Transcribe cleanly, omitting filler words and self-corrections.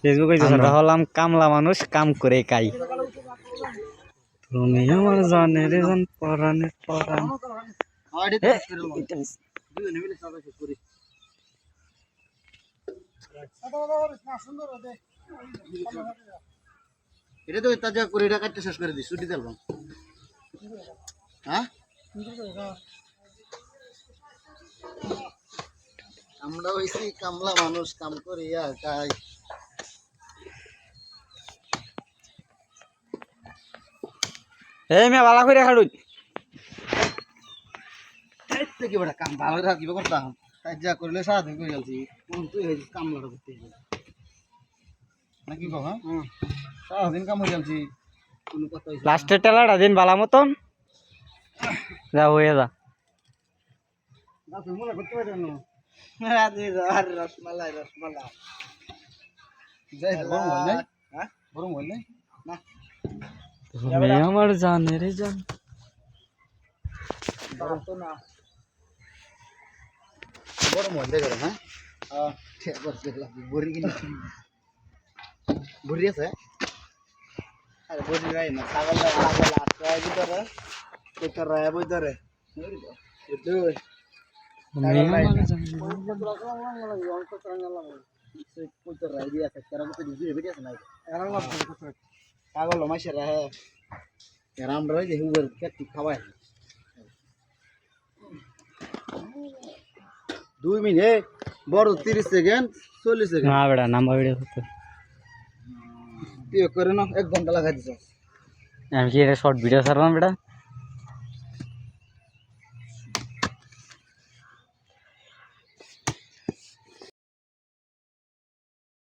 ফেসবুকে আমরা হলাম কামলা মানুষ, কাম করে খাই। তুমি আমার জানের জান, পরাণের পরাণ। এটা তো তাজা করে এটা কাটতে শেষ করে দিই, ছুটি দিলাম। হ্যাঁ, আমরা হইছি কামলা মানুষ, কাম করি আর খাই। এই মেয়ে বালা করে খাড়ুই কি বড় কাম ভালো রাখবে করতাম, কাজা করলে সারাদিন করে গেছি। তুই হয়েছিস কামলাটা করতে নাকি কহ? হ্যাঁ, সারাদিন কাম হয়ে গেছি, কোনো কথা হয়েছে লাস্টের টেলাটা দিন বালা মতন যা হয়ে যা। তুই মনে করতে পারি না। রসমালাই রসমালাই যাই গরম হল নাই? হ্যাঁ, গরম হল নাই না? তুমি আমার জানের জান। গরম তো না, গরম হল নাই গরম। হ্যাঁ, ঠিক আছে। বড়ি কিনে বড়ি আছে? আরে বড়ি নাই না, ছাগল ছাগল আটকায় ভিতরে, পেটার রায় ভিতরে তুমি আমার জান। পাগল মাসের রাম রয় যে হুবের খেতে খাওয়ায় 2 মিনিট বড় 30 সেকেন্ড 40 সেকেন্ড না বেড়া নাম্বার ভিডিও করতে তুই করে না 1 ঘন্টা লাগাই দিছ। আমি কি এটা শর্ট ভিডিও ছাড়লাম বেটা।